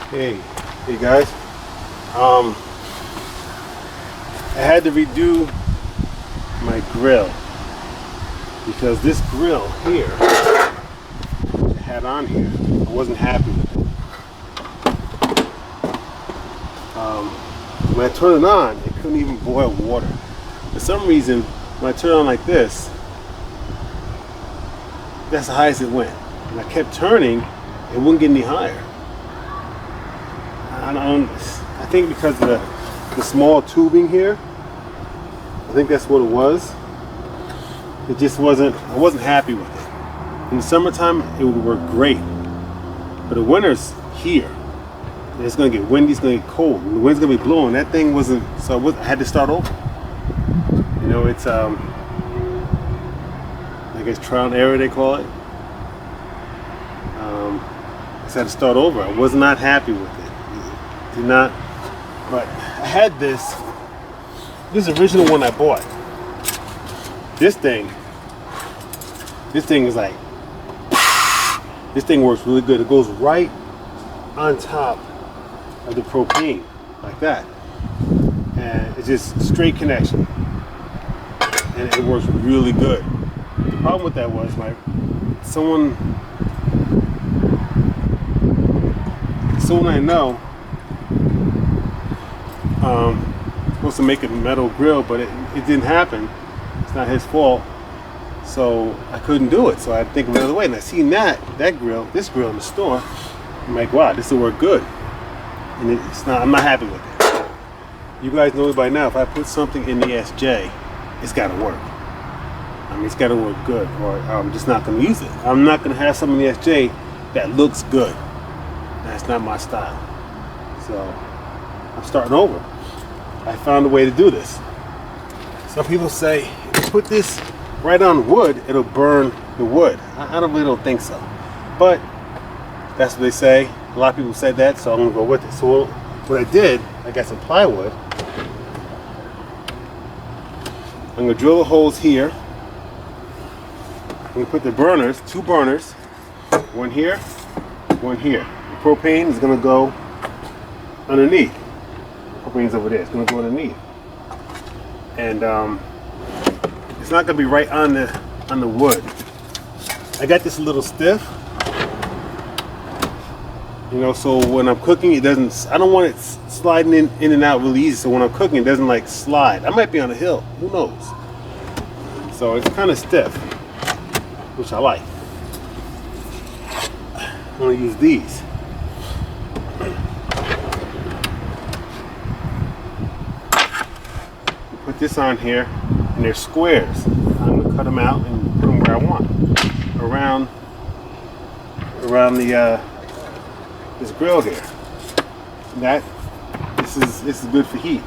Hey guys. I had to redo my grill because this grill here I had on here, I wasn't happy with it. When I turned it on, it couldn't even boil water. For some reason, when I turned it on like this, that's the highest it went. And I kept turning, it wouldn't get any higher. I think because of the small tubing here, I think that's what it was. It just wasn't, I wasn't happy with it. In the summertime, it would work great. But the winter's here. It's gonna get windy, it's gonna get cold. And the wind's gonna be blowing. That thing wasn't, so I had to start over. You know, it's, I guess trial and error they call it. I just had to start over. I was not happy with it. Did not, but I had this is the original one I bought. This thing is like, this thing works really good. It goes right on top of the propane, like that. And it's just straight connection. And it works really good. The problem with that was someone I know supposed to make a metal grill, but it didn't happen. It's not his fault. So I couldn't do it. So I had to think of another way. And I seen this grill in the store. I'm like, wow, this will work good. And it's not, I'm not happy with it. You guys know it by now. If I put something in the SJ, it's got to work. I mean, it's got to work good, or I'm just not going to use it. I'm not going to have something in the SJ that looks good. That's not my style. So I'm starting over. I found a way to do this. Some people say if you put this right on wood, it'll burn the wood. I really don't think so. But that's what they say. A lot of people said that, so I'm gonna go with it. So what I did, I got some plywood. I'm gonna drill the holes here. I'm gonna put the burners, 2 burners, one here, one here. The propane is gonna go underneath. Propane's over there. It's gonna go underneath, and it's not gonna be right on the wood. I got this a little stiff, you know, so when I'm cooking, it doesn't. I don't want it sliding in and out really easy. So when I'm cooking, it doesn't like slide. I might be on a hill. Who knows? So it's kind of stiff, which I like. I'm gonna use these. Put this on here, and they're squares. I'm gonna cut them out and put them where I want, around the this grill here. This is good for heat.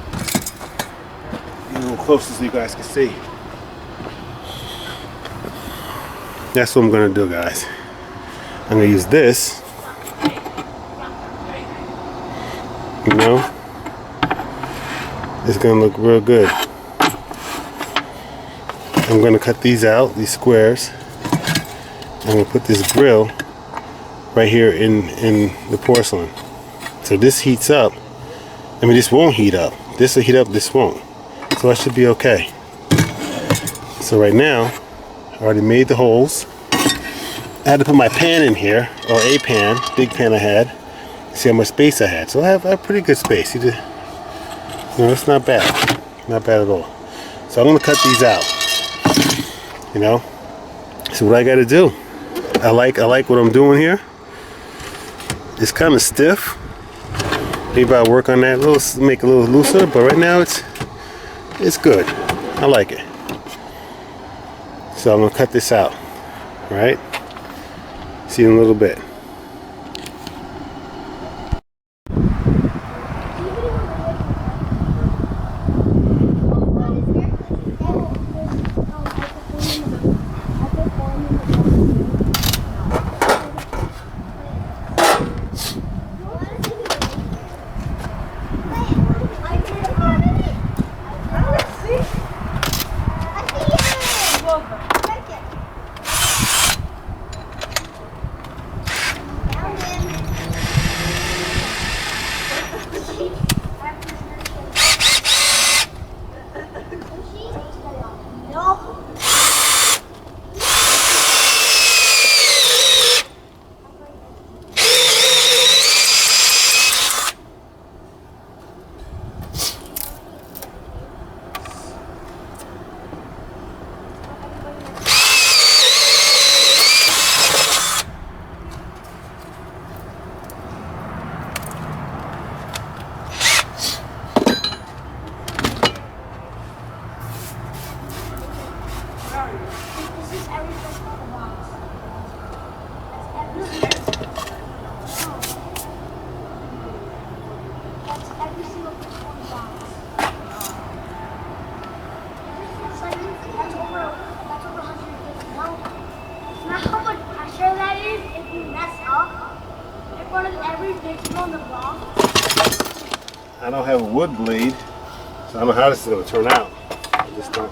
Get a little closer so you guys can see. That's what I'm gonna do, guys. I'm gonna use this. You know, it's gonna look real good. I'm going to cut these out, these squares. I'm going to put this grill right here in the porcelain. So this heats up. I mean, this won't heat up. This will heat up, this won't. So that should be okay. So right now, I already made the holes. I had to put my pan in here, or a pan, big pan I had. See how much space I had. So I have pretty good space. You know, it's not bad. Not bad at all. So I'm going to cut these out. You know, so what I got to do, I like what I'm doing here. It's kind of stiff. Maybe I'll work on that a little, make it a little looser. But right now it's good. I like it. So I'm gonna cut this out. Right? See you in a little bit. sorry. This is everything on the box. That's every single thing on the box. It's like, that's over 150. No. It's not how much pressure that is if you mess up in front of every vehicle on the box. I don't have a wood blade, so I don't know how this is going to turn out.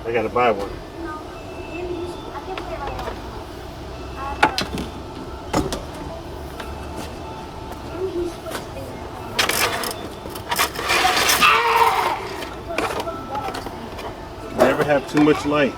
I got to buy one. No, I can put it right now. Never have too much light.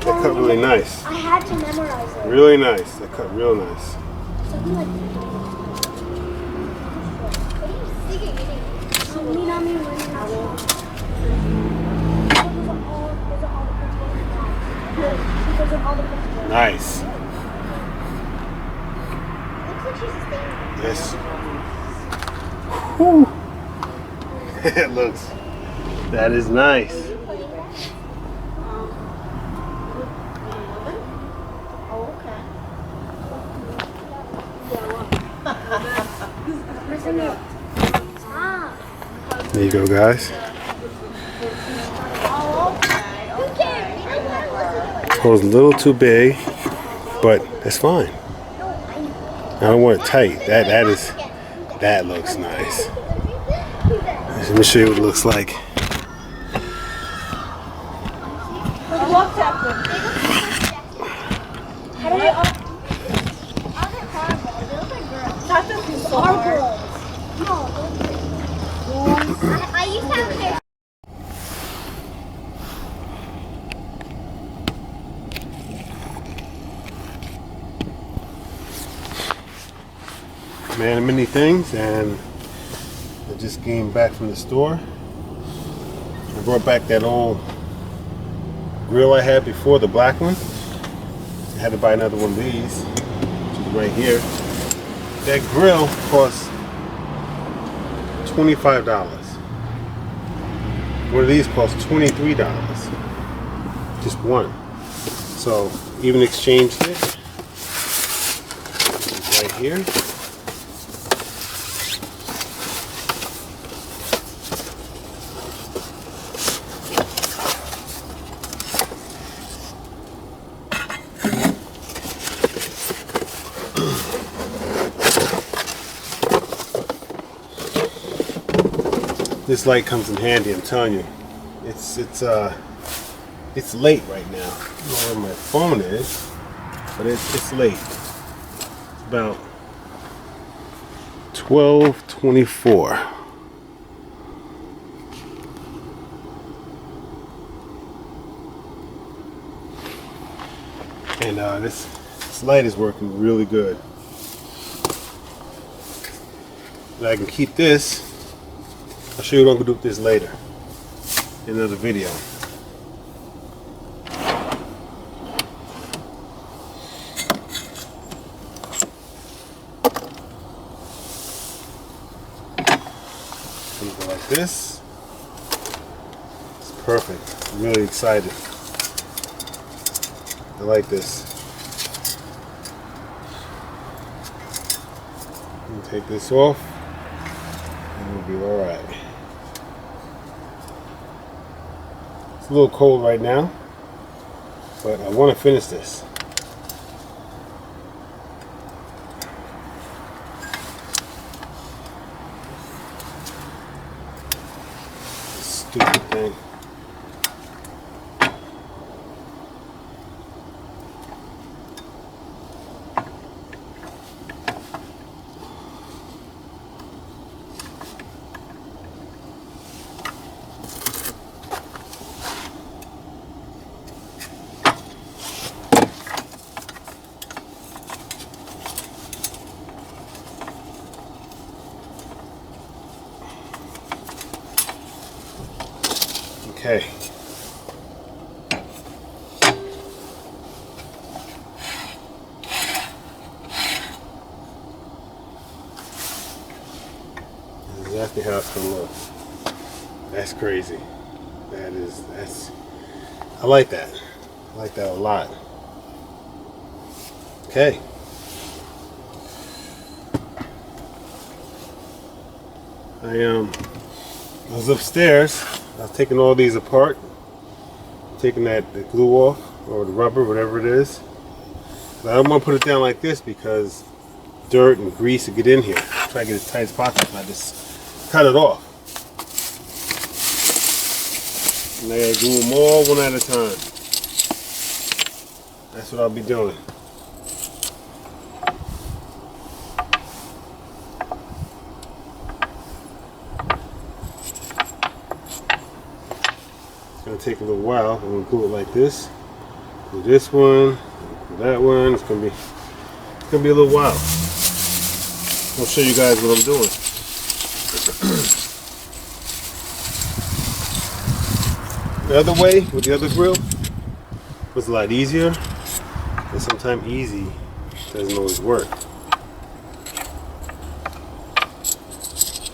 That cut really nice. I had to memorize it. Really nice. That cut real nice. Something like that. Nice. Yes. Whew. It looks. That is nice. There you go, guys. It was a little too big, but that's fine. I don't want it tight. That looks nice. Let me show you what it looks like. Man, many things, and I just came back from the store. I brought back that old grill I had before, the black one. I had to buy another one of these, which is right here. That grill costs $25. One of these costs $23. Just one. So even exchanged it. It's right here. This light comes in handy, I'm telling you. It's late right now. I don't know where my phone is, but it's late. It's about 12:24. And this light is working really good. And I can keep this. I'll show you what I'm gonna do with this later in another video. Go like this. It's perfect. I'm really excited. I like this. And take this off, and we'll be all right. It's a little cold right now, but I want to finish this. Stupid thing. Okay. That's exactly how it's gonna look. That's crazy. I like that. I like that a lot. Okay. I was upstairs. I was taking all these apart, taking the glue off, or the rubber, whatever it is. But I don't want to put it down like this because dirt and grease will get in here. Try to get as tight as possible, and I just cut it off. And I gotta glue them all one at a time. That's what I'll be doing. It's gonna take a little while. I'm gonna glue it like this. Do this one, do that one. It's gonna be a little while. I'll show you guys what I'm doing. The other way with the other grill was a lot easier, but sometimes easy doesn't always work.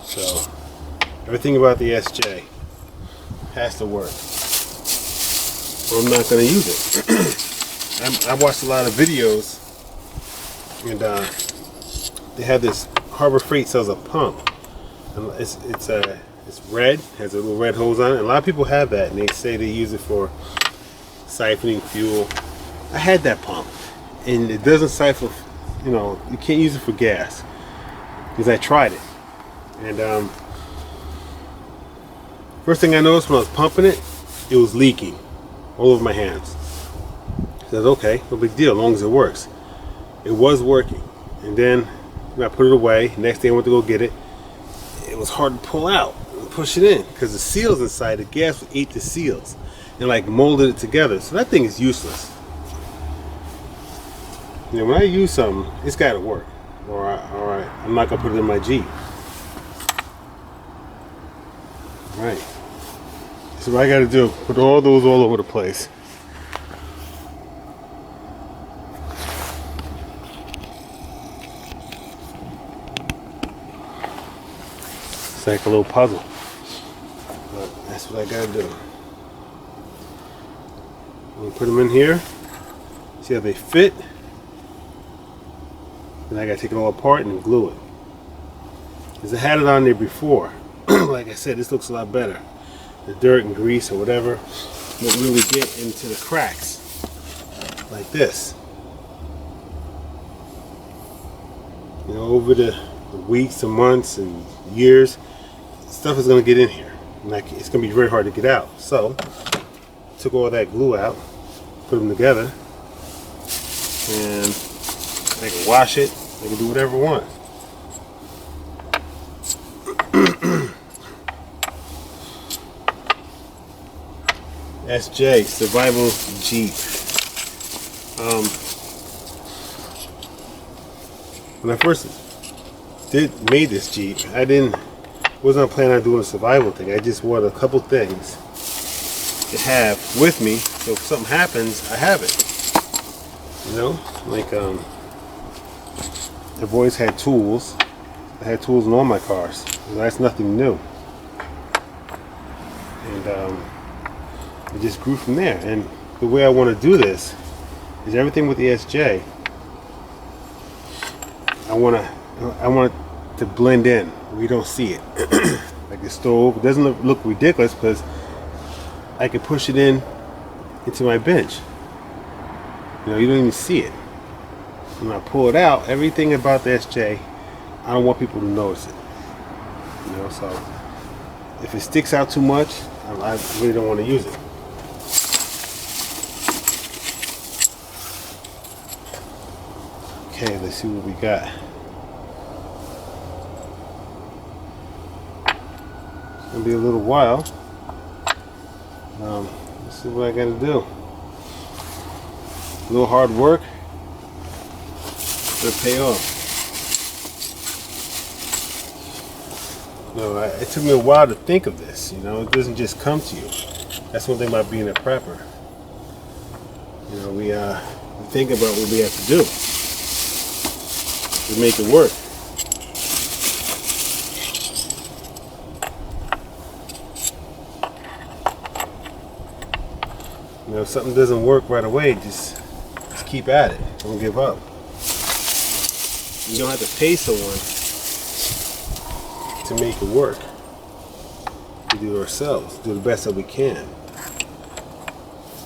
So everything about the SJ has to work, or I'm not going to use it. I watched a lot of videos, and they have this Harbor Freight sells a pump, and it's red, has a little red hose on it. And a lot of people have that, and they say they use it for siphoning fuel. I had that pump, and it doesn't siphon. You know, you can't use it for gas because I tried it, and first thing I noticed when I was pumping it, it was leaking all over my hands. I said, okay, no big deal, as long as it works. It was working, and then I put it away. Next day I went to go get it. It was hard to pull out and push it in because the seals inside, the gas ate the seals and like molded it together. So that thing is useless. You know, when I use something, it's got to work. All right, I'm not gonna put it in my Jeep. All right. So what I got to do, put all those all over the place. It's like a little puzzle, but that's what I gotta do. I'm gonna put them in here, see how they fit, then I gotta take it all apart and glue it. Because I had it on there before. Like I said, this looks a lot better. The dirt and grease or whatever won't really get into the cracks like this. You know, over the weeks and months and years, stuff is going to get in here. Like, it's going to be very hard to get out. So, took all that glue out, put them together, and I can wash it. I can do whatever I want. SJ Survival Jeep. When I first made this Jeep, wasn't planning on doing a survival thing. I just wanted a couple things to have with me, so if something happens, I have it. You know, like I've always had tools. I had tools in all my cars. That's nothing new. And it just grew from there. And the way I want to do this is everything with the SJ. I want it to blend in. We don't see it. Like the stove, it doesn't look ridiculous because I can push it into my bench. You know, you don't even see it. When I pull it out, everything about the SJ, I don't want people to notice it. You know, so if it sticks out too much, I really don't want to use it. Okay, let's see what we got. It's gonna be a little while. Let's see what I gotta do. A little hard work, it'll pay off. No, it took me a while to think of this. You know, it doesn't just come to you. That's one thing about being a prepper. You know, we think about what we have to do to make it work. You know, if something doesn't work right away, just keep at it. Don't give up. You don't have to pay someone to make it work. We do it ourselves. Do the best that we can.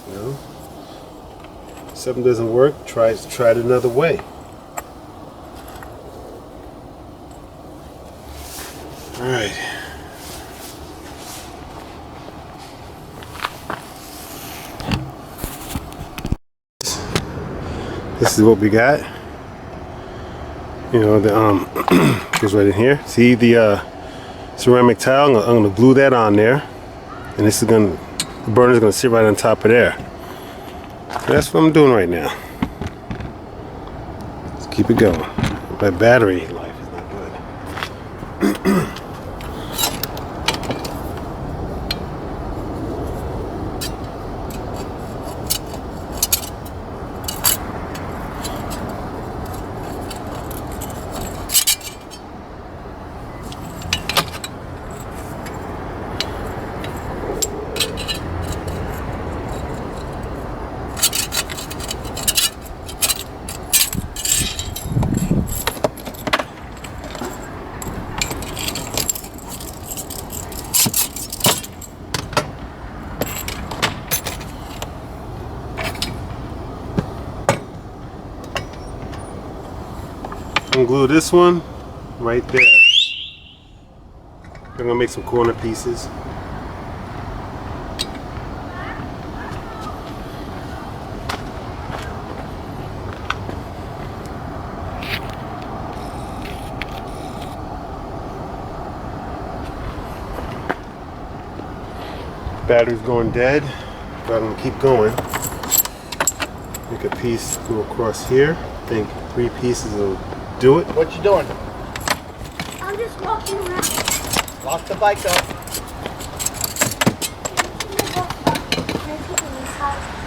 You know? If something doesn't work, try it another way. All right. This is what we got. You know, the goes right in here. See the ceramic tile? I'm gonna glue that on there, and the burner's gonna sit right on top of there. That's what I'm doing right now. Let's keep it going. My battery life is not good. I'm gonna glue this one right there. I'm gonna make some corner pieces. Battery's going dead, but I'm gonna keep going. Make a piece go across here. I think 3 pieces will do it. What you doing? I'm just walking around. Lock the bike up.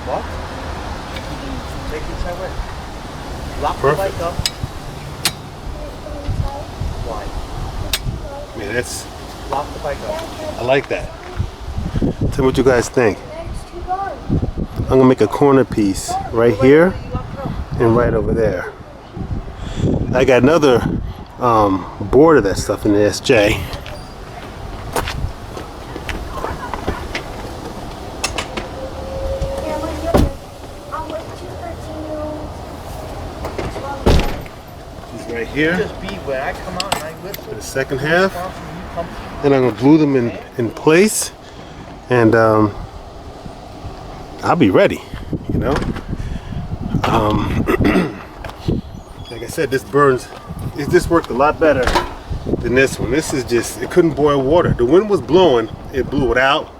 What? Take inside what? Lock the bike up. Why? Yeah, that's. Lock the bike up. I like that. Tell me what you guys think. I'm gonna make a corner piece right here and right over there. I got another board of that stuff in the SJ. She's right here. Just be where I come out and I whistle. For the second half. Then I'm gonna glue them in place, and I'll be ready. You know. Like I said, this worked a lot better than this one. This is just, it couldn't boil water. The wind was blowing, it blew it out.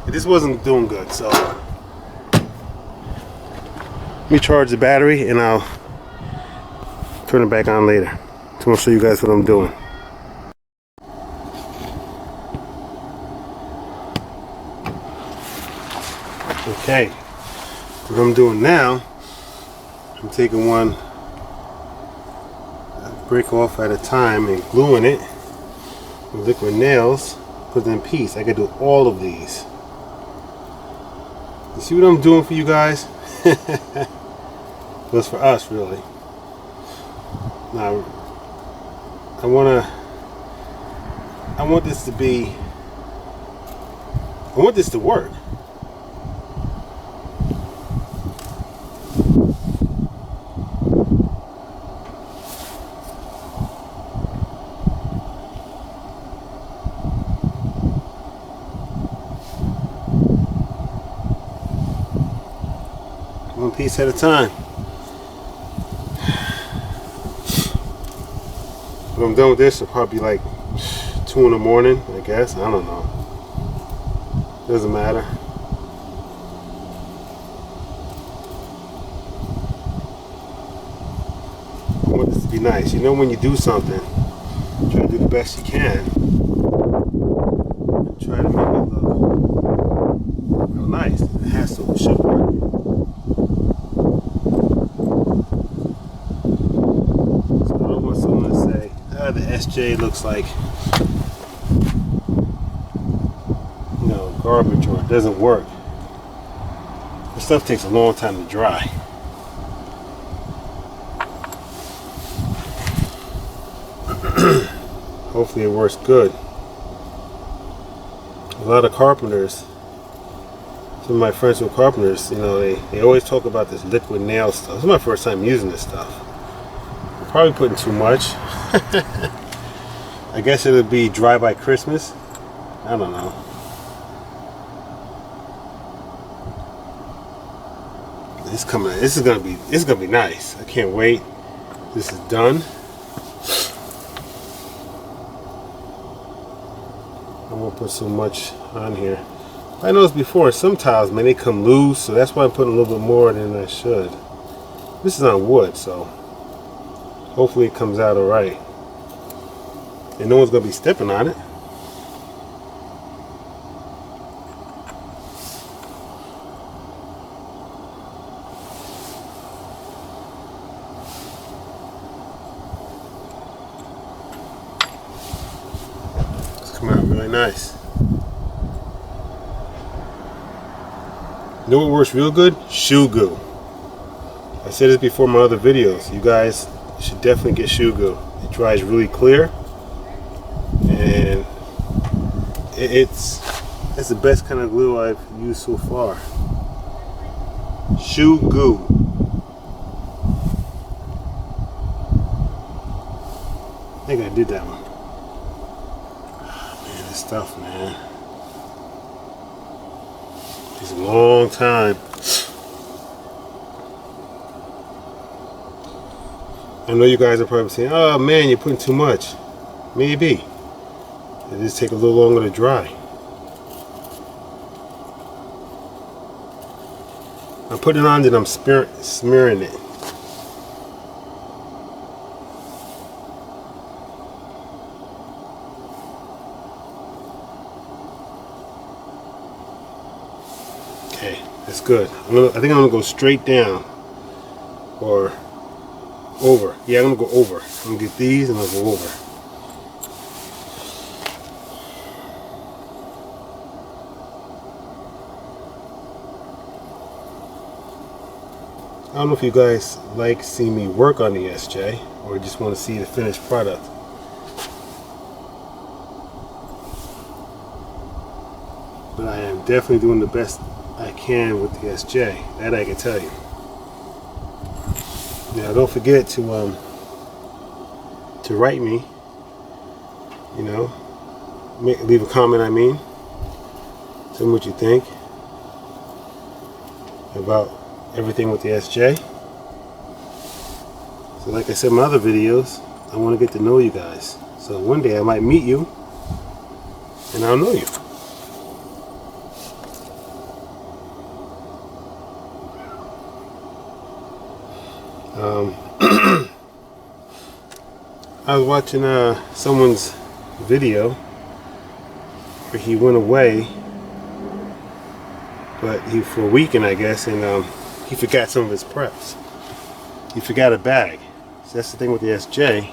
It just wasn't doing good, so me charge the battery and I'll turn it back on later. So I'll show you guys what I'm doing. Okay, what I'm doing now, I'm taking one brick off at a time and gluing it with liquid nails, put it in piece. I could do all of these. You see what I'm doing for you guys? It was for us, really. Now, I want this to work. One piece at a time. When I'm done with this, it'll probably be like 2 in the morning, I guess. I don't know. Doesn't matter. I want this to be nice. You know, when you do something, try to do the best you can. Try to make it look real nice. It has to, it should work. So I don't want someone to say, the SJ looks like, you know, garbage, or it doesn't work. This stuff takes a long time to dry. Hopefully it works good. A lot of carpenters, some of my friends who are carpenters, you know, they always talk about this liquid nail stuff. This is my first time using this stuff. I'm probably putting too much. I guess it'll be dry by Christmas. I don't know. This is gonna be nice. I can't wait. This is done. I won't put so much on here. I noticed before some tiles, man, they come loose, so that's why I'm putting a little bit more than I should. This is on wood, so hopefully it comes out all right. And no one's gonna be stepping on it. It's come out really nice. You know what works real good? Shoe glue. I said this before in my other videos. You guys should definitely get shoe glue. It dries really clear, and it's the best kind of glue I've used so far. Shoe glue. I think I did that one. Man, this stuff, man. It's a long time. I know you guys are probably saying, oh man, you're putting too much. Maybe. It just take a little longer to dry. I'm putting it on, then I'm smearing it. Okay, that's good. I think I'm gonna go straight down or over. Yeah, I'm gonna go over. I'm gonna get these and I'll go over. I don't know if you guys like seeing me work on the SJ or just want to see the finished product. But I am definitely doing the best I can with the SJ. That I can tell you. Now don't forget to write me. You know, leave a comment. I mean, tell me what you think about everything with the SJ. So like I said in my other videos, I want to get to know you guys. So one day I might meet you and I'll know you. I was watching someone's video where he went away, but for a weekend, I guess, and he forgot some of his preps. He forgot a bag. So that's the thing with the SJ.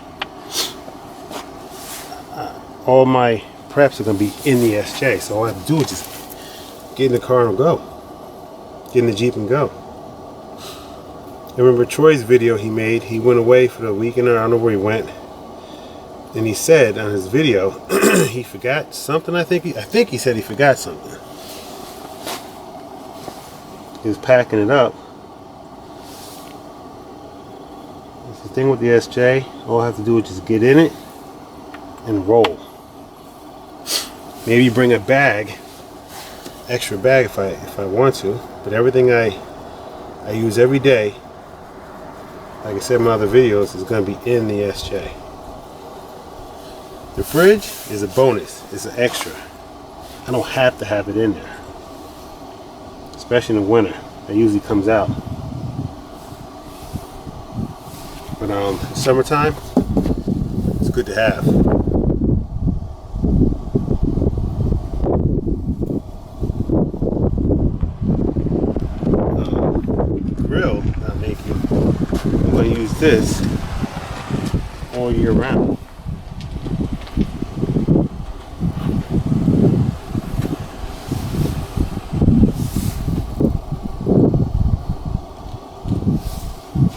All my preps are going to be in the SJ, so all I have to do is just get in the car and go. Get in the Jeep and go. I remember Troy's video he made. He went away for the weekend, or I don't know where he went. And he said on his video, he forgot something. I think he said he forgot something. He was packing it up. That's the thing with the SJ. All I have to do is just get in it and roll. Maybe bring a bag, extra bag if I want to. But everything I use every day, like I said in my other videos, is going to be in the SJ. The fridge is a bonus. It's an extra. I don't have to have it in there, especially in the winter. It usually comes out. But summertime, it's good to have. Grill that I'm making, I'm going to use this all year round.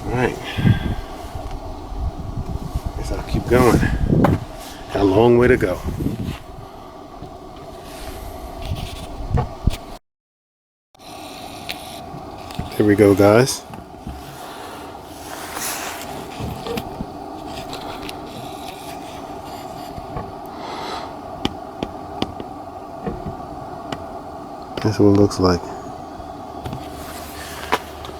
Alright, guess I'll keep going. Got a long way to go. Here we go, guys. That's what it looks like.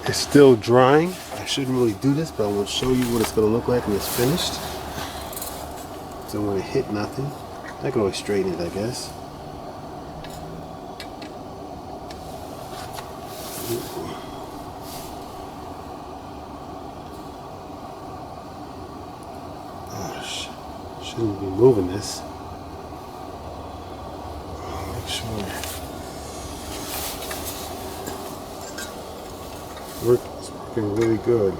It's still drying. I shouldn't really do this, but I want to show you what it's going to look like when it's finished. Don't want to hit nothing. I can always straighten it, I guess. Gosh, shouldn't be moving this. Make sure. It's working really good.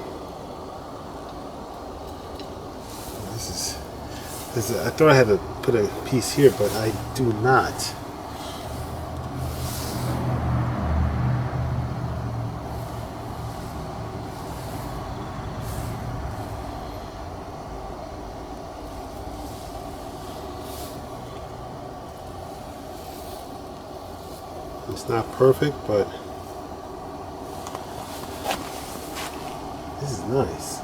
This is, I thought I had to put a piece here, but I do not. It's not perfect, but this is nice.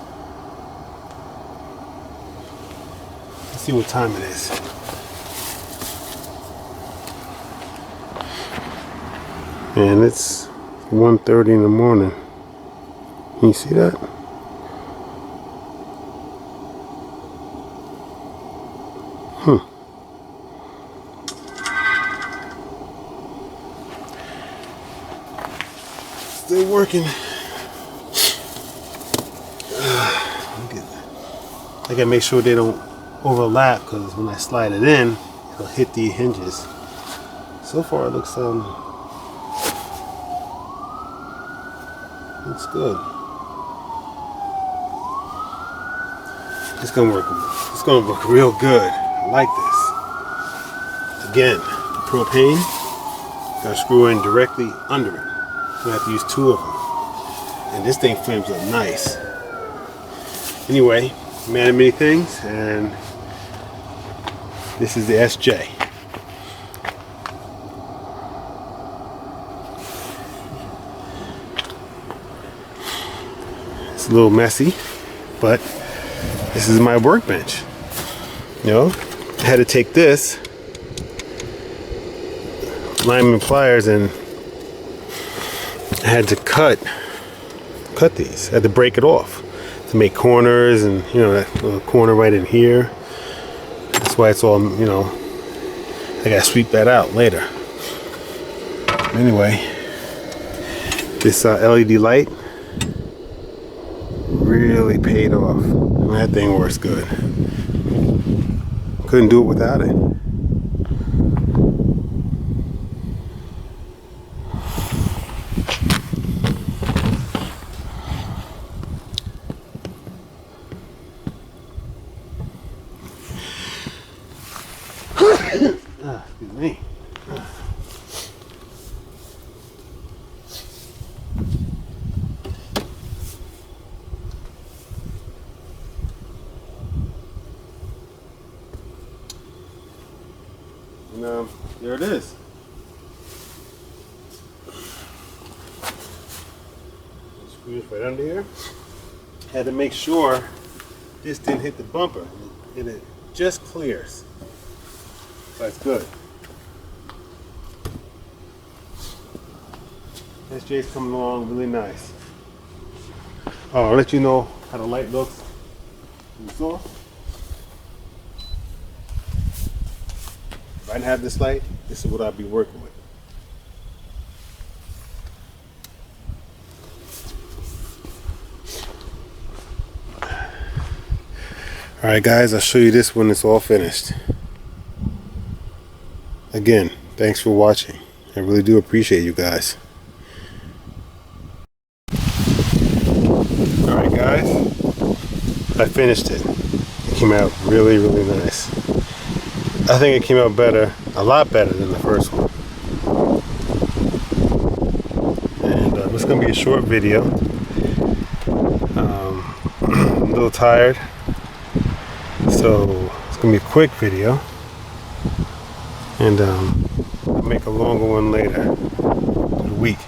Let's see what time it is. And it's 1:30 in the morning. Can you see that? Still working. I gotta make sure they don't overlap, because when I slide it in, it'll hit the hinges. So far it looks good. It's gonna work real good. I like this. Again, the propane, gotta screw in directly under it. So I have to use two of them. And this thing flames up nice. Anyway, man of many things, and this is the SJ. It's a little messy, but this is my workbench. You know, I had to take this lineman pliers and I had to cut these. I had to break it off to make corners, and you know, that little corner right in here. That's why it's all, you know, I gotta sweep that out later. Anyway, this LED light, really paid off. And that thing works good. Couldn't do it without it. Excuse me. And there it is. Screws right under here. Had to make sure this didn't hit the bumper, and it just clears. That's good. SJ's coming along really nice. Oh, I'll let you know how the light looks. You saw? If I didn't have this light, this is what I'd be working with. Alright guys, I'll show you this when it's all finished. Again, thanks for watching. I really do appreciate you guys. Alright guys, I finished it. It came out really, really nice. I think it came out better, a lot better than the first one. And it's going to be a short video. I'm a little tired, so it's going to be a quick video. And I'll make a longer one later in the week.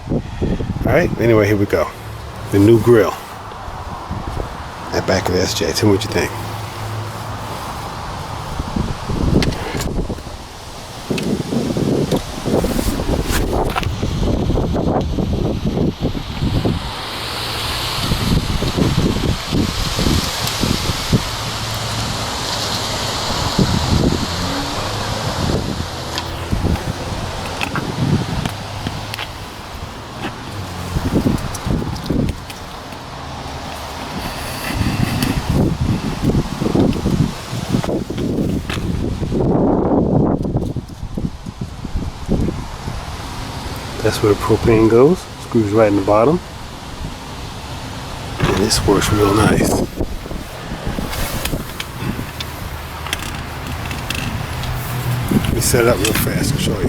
Alright, anyway, here we go. The new grill. That back of the SJ. Tell me what you think. That's where the propane goes. Screws right in the bottom. And this works real nice. Let me set it up real fast and show you.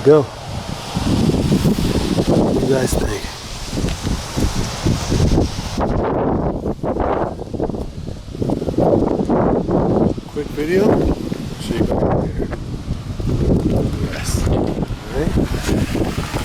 Go. What do you guys think? Quick video. I'll show you back later. Yes. All right.